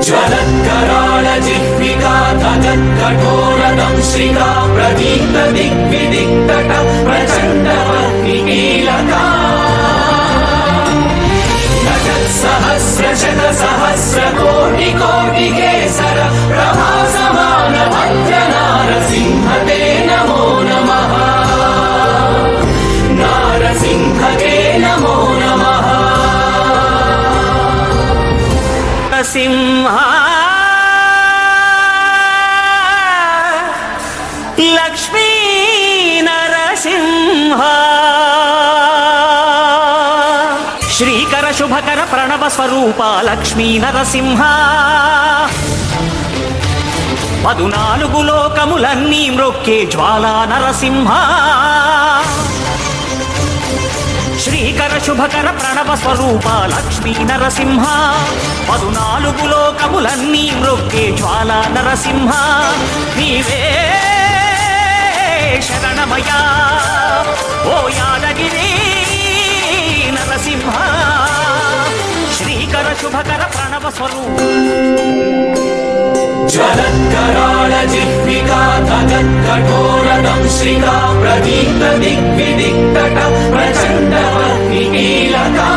ज्वलत्कराळ जिह्विका तगत्कठोरदंश्रिका प्रदीप्त दिग्विदिक्तट प्रचण्डवर्णिकीलका सहस्रशतसहस्रकोटिकोटिकेसर प्रभासमान भद्रनारसिंहते नमो नमः। नारसिंहते नमो नमः। नरसिंह लक्ष्मी नरसिंह श्रीकर शुभकर प्रणव स्वरूप लक्ष्मी नरसिंह 14 లోకములన్నీ మ్రొక్కే జ్వాలా నరసింహ శ్రీకర శుభకర ప్రణవ స్వరూప లక్ష్మీ నరసింహ 14 లోకములన్నీ మ్రొక్కే జ్వాలా నరసింహ నీవే శరణమయ్యా ఓ యాదగిరి నరసింహ శ్రీకర శుభకర ప్రణవ స్వరూప ज्वलत्कराळ जिह्विका तगत्कठोरदंश्रिका प्रदीप्त दिग्विदिक्तट प्रचण्डवर्णिकीलका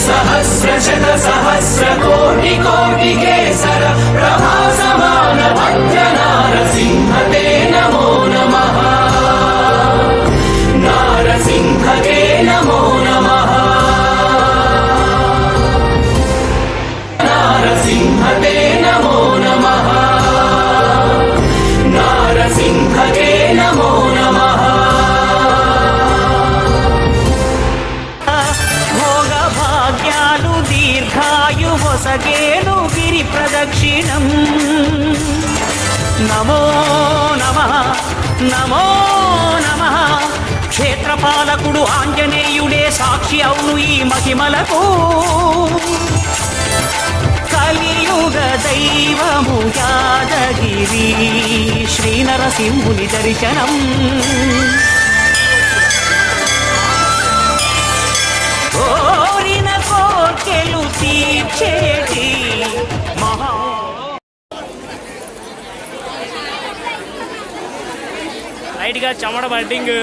सहस्रशतसहस्रकोटिकोटिकेसर प्रभासमान भद्रनारसिंहते नमो नमः। नारसिंहते नमो नमः। नारसिंहते नमो नमः। नारसिंहते नमो नमः। भोगभाग्यालु दीर्घायु वसगेनु गिरि प्रदक्षिणं नमो नमः नमो नमः। క్షేత్రపాలకుడు ఆంజనేయుడే సాక్షి అవును ఈ మహిమలకు కలియుగ దైవము యాదగిరి శ్రీ నరసింహుని దర్శనం కోరిన కోర్కెలు తీర్చేటి మహా రైట్గా చెమడ బడ్డింగ్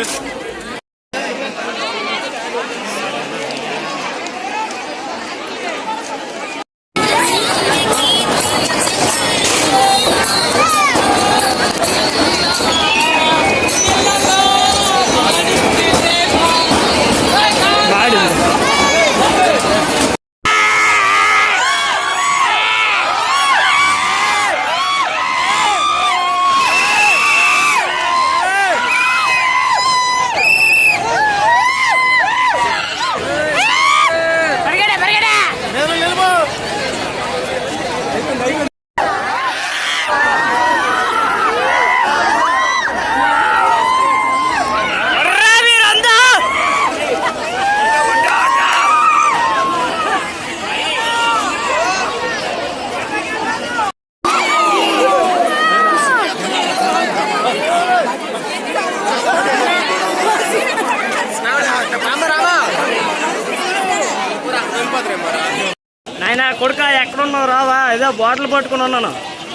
నాయన కొడుక ఎక్కడున్నావు రావా ఏదో బాటిల్ పట్టుకుని ఉన్నాను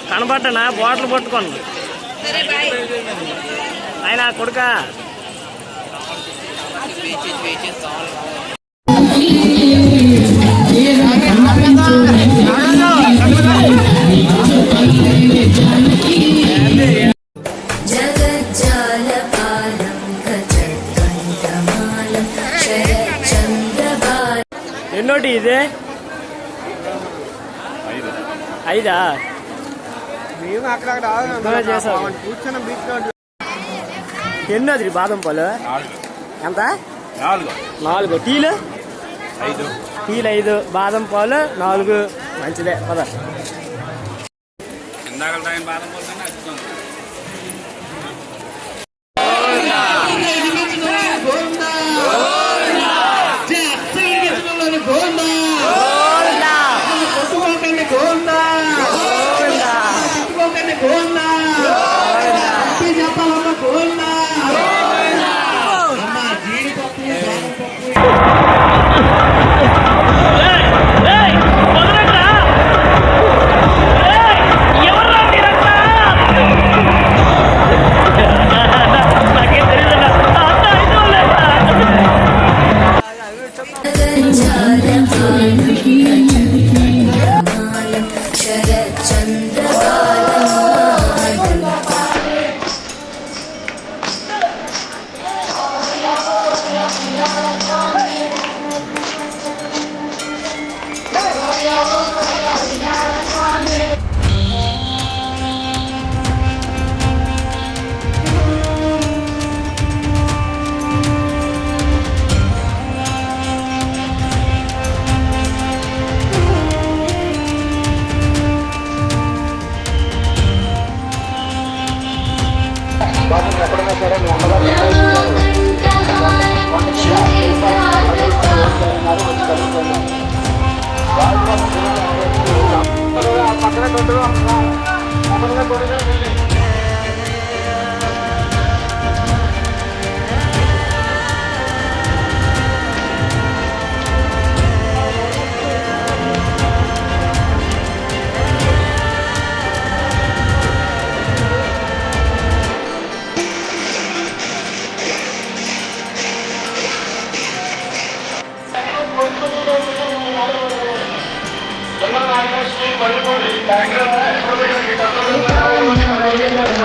కనబడ్డానా బాటిల్ పట్టుకోను ఆయన కొడుక ఎన్నోటి ఇది 5 ఎన్నోది బాదం పాలు ఎంత 4 టీలు 5 బాదం పాలు 4 మంచిదే పద Terima kasih.